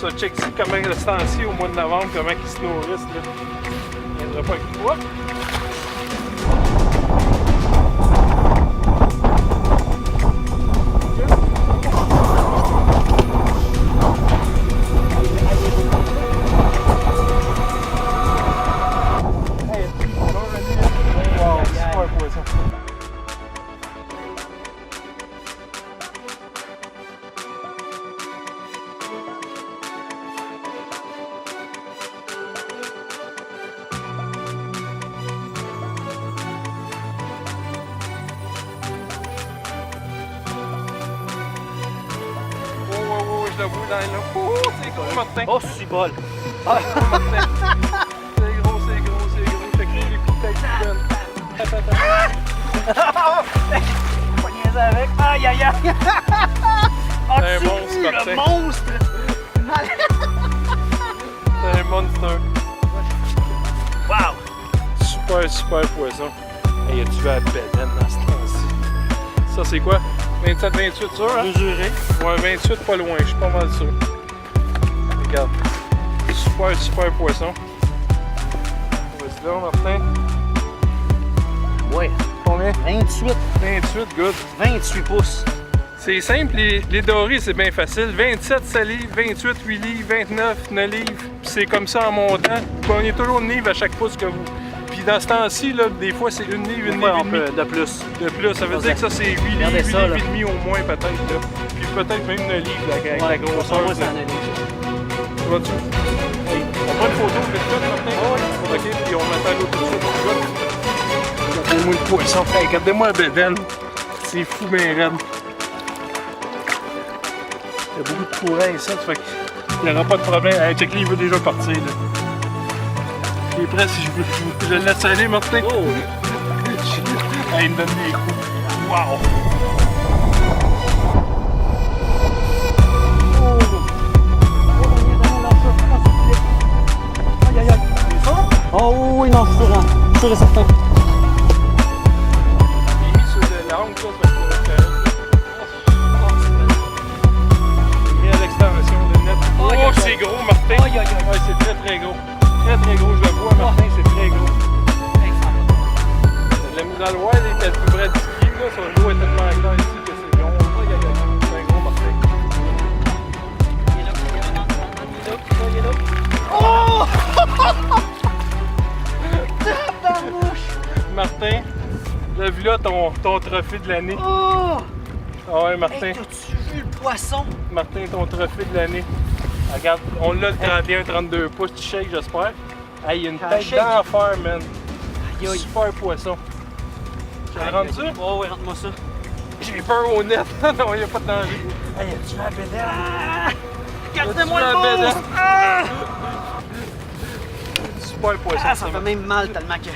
ça. Check ici comment le temps-ci au mois de novembre, comment ils se nourrissent. Là. Il ne viendra pas avec toi. Je le vois dans là. Oh, c'est gros, Martin! Oh, c'est bol! Ah. Martin! C'est gros, c'est gros, c'est gros. Fait que les coups de tête qui donnent. Pas niaiser avec. Aïe, aïe, aïe! Oh, c'est un monstre, le Martin. monstre! C'est un monster. Wow! Super, super poisson. Hey, y a-tu vu la bédaine dans ce temps-ci? Ça, c'est quoi? 27, 28 sûr, hein? Mesuré. Ouais, 28 pas loin, je suis pas mal sûr. Regarde. Super, super poisson. Vas-y là, Martin. Ouais. Combien? 28. 28, good. 28 pouces. C'est simple, les dorés, c'est bien facile. 27, ça livre, 28, 8 livres, 29, 9 livres. Puis c'est comme ça en montant. Vous gagnez toujours une livre à chaque pouce que vous. Puis dans ce temps-ci, là, des fois, c'est une livre, une livre et demie. De plus. De plus, ça veut dire que ça, c'est 8 livres, 8 livres et demi au moins, peut-être. Là. Puis peut-être même 9 livres avec la grosseur. Moi, c'est un Tu vois-tu? Hey, on prend une photo, vite fait, Martin? Oui. OK, puis on met à l'autre tout de suite. Regardez-moi le poisson. Hey, regardez-moi la bédaine. C'est fou, bien raide. Il y a beaucoup de courant ici, ça fait qu'il n'y aura pas de problème. Hey, check, il veut déjà partir. Là. Il est prêt si je le laisse aller, Martin. Oh! Hey, il me donne des coups. Wow! Oh oui, non, je suis sûr, hein. Je suis sûr et certain. Il est mis sur l'angle, ça, ça va être correct. Il est mis à l'extension de net. Oh, c'est gros, Martin! Ouais, c'est très, très gros. Très, très gros, je le vois, Martin, c'est très gros. La mise dans le wire est à peu près 10 kg, là. Son l'eau est tellement claire ici que c'est gros. C'est un gros, Martin. Il est là. Oh! Martin, là, vu là ton trophée de l'année. Oh! Ah ouais, Martin. Hey, t'as-tu vu le poisson? Martin, ton trophée de l'année. Regarde, on l'a le 31-32 pouces, tu shakes, j'espère. Hey, il y a une tête d'enfer, man. Aïe, aïe. Super poisson. Tu le rentres ça? Oh, ouais, rentre-moi ça. J'ai peur au net. Non, il n'y a pas de danger. Hey, tu vas la bédaine? Ah! Regardez-moi As-tu le vu la bédaine? monstre! Ah! Super poisson. Ah, ça fait même mal tellement que...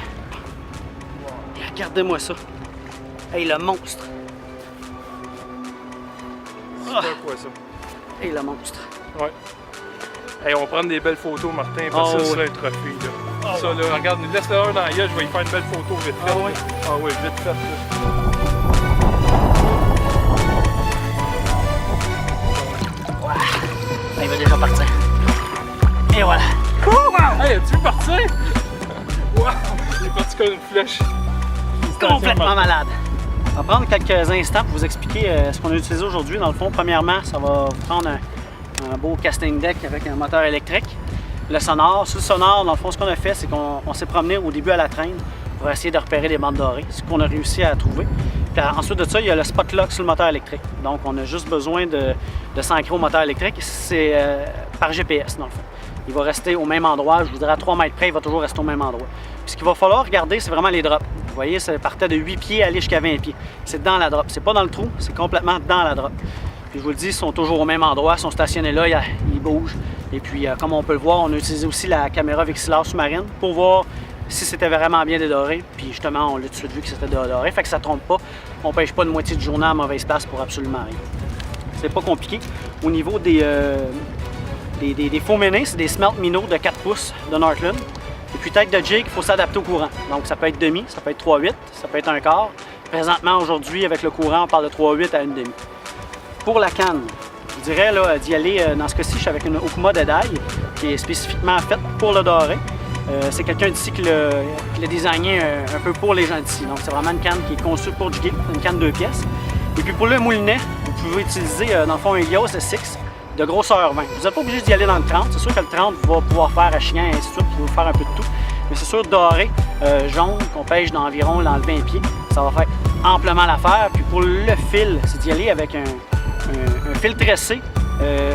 Regardez-moi ça. Hey, le monstre. Super poisson. Hey, le monstre. Ouais. Hey, on va prendre des belles photos, Martin, Oh, parce que ça, oui. c'est un trophée, là. Ça, là, regarde, laisse-le un dans la gueule, je vais y faire une belle photo vite fait. Ah oui? Ah oui, vite fait, là. Il va déjà partir. Et voilà. Hey, as-tu vu partir? Wow! Il est parti comme une flèche. Complètement malade. On va prendre quelques instants pour vous expliquer ce qu'on a utilisé aujourd'hui. Dans le fond, premièrement, ça va vous prendre un beau casting deck avec un moteur électrique. Le sonore. Sur le sonore, dans le fond, ce qu'on a fait, c'est qu'on s'est promené au début à la traîne pour essayer de repérer des bandes dorées, ce qu'on a réussi à trouver. Puis ensuite de ça, il y a le spot lock sur le moteur électrique. Donc, on a juste besoin de s'ancrer au moteur électrique. C'est par GPS, dans le fond. Il va rester au même endroit. Je vous dirais à 3 mètres près, il va toujours rester au même endroit. Puis ce qu'il va falloir regarder, c'est vraiment les drops. Vous voyez, ça partait de 8 pieds, aller jusqu'à 20 pieds. C'est dans la drop. C'est pas dans le trou, c'est complètement dans la drop. Puis je vous le dis, ils sont toujours au même endroit. Ils sont stationnés là, ils bougent. Et puis, comme on peut le voir, on a utilisé aussi la caméra vexillaire sous-marine pour voir si c'était vraiment bien dédoré. Puis justement, on l'a tout de suite vu que c'était dédoré. Fait que ça ne trompe pas. On ne pêche pas de moitié de journée à mauvaise place pour absolument rien. C'est pas compliqué. Au niveau des faux ménés, c'est des smelt minots de 4 pouces de Northland. Et puis tête de jig, il faut s'adapter au courant. Donc ça peut être demi, ça peut être 3/8, ça peut être un quart. Présentement, aujourd'hui, avec le courant, on parle de 3/8 à une demi. Pour la canne, Je vous dirais d'y aller, dans ce cas-ci, je suis avec une Okuma Dedai qui est spécifiquement faite pour le doré. C'est quelqu'un d'ici qui l'a designé un peu pour les gens d'ici. Donc c'est vraiment une canne qui est conçue pour jiguer, une canne 2 pièces. Et puis pour le moulinet, vous pouvez utiliser dans le fond un Yos S6 de grosseur 20. Vous n'êtes pas obligé d'y aller dans le 30. C'est sûr que le 30 va pouvoir faire à chien et ainsi de suite, vous pouvez faire un peu de tout. Mais c'est sûr doré, jaune, qu'on pêche d'environ dans le 20 pieds, ça va faire amplement l'affaire. Puis pour le fil, c'est d'y aller avec un fil tressé.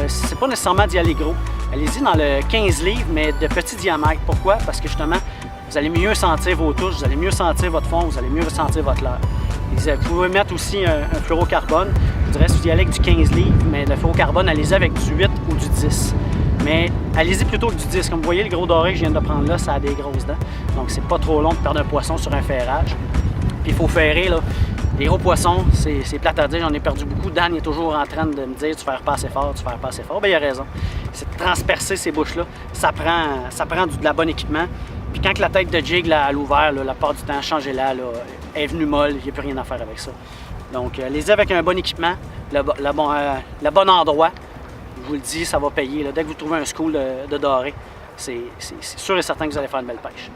C'est pas nécessairement d'y aller gros. Allez-y dans le 15 livres, mais de petit diamètre. Pourquoi? Parce que justement, vous allez mieux sentir vos touches, vous allez mieux sentir votre fond, vous allez mieux sentir votre leurre. Vous pouvez mettre aussi un fluorocarbone. Je dirais si vous y allez avec du 15 livres, mais le fluorocarbone, allez-y avec du 8 ou du 10. Mais allez-y plutôt avec du 10. Comme vous voyez, le gros doré que je viens de prendre là, ça a des grosses dents. Donc c'est pas trop long de perdre un poisson sur un ferrage. Puis il faut ferrer, là. Les gros poissons, c'est plate à dire, j'en ai perdu beaucoup. Dan est toujours en train de me dire tu fais pas assez fort, tu fais pas assez fort. Bien, il a raison. C'est de transpercer ces bouches-là. Ça prend de la bonne équipement. Puis quand la tête de jig là, à l'ouvert, la part du temps, changez-la, elle est venue molle, il n'y a plus rien à faire avec ça. Donc, allez-y avec un bon équipement, le bon endroit. Je vous le dis, ça va payer. Là. Dès que vous trouvez un school de doré, c'est sûr et certain que vous allez faire une belle pêche.